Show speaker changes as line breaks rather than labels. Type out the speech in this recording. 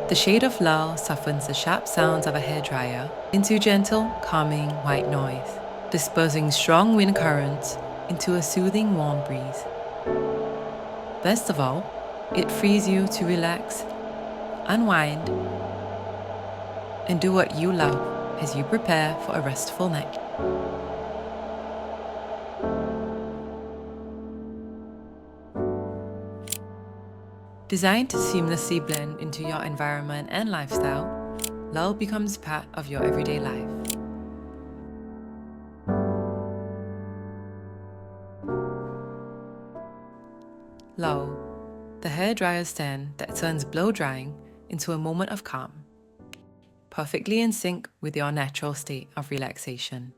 The shade of Lull softens the sharp sounds of a hairdryer into gentle, calming white noise, dispersing strong wind currents into a soothing warm breeze. Best of all, it frees you to relax, unwind, and do what you love as you prepare for a restful night. Designed to seamlessly blend into your environment and lifestyle, Lull becomes part of your everyday life. Lull, the hairdryer stand that turns blow drying into a moment of calm, perfectly in sync with your natural state of relaxation.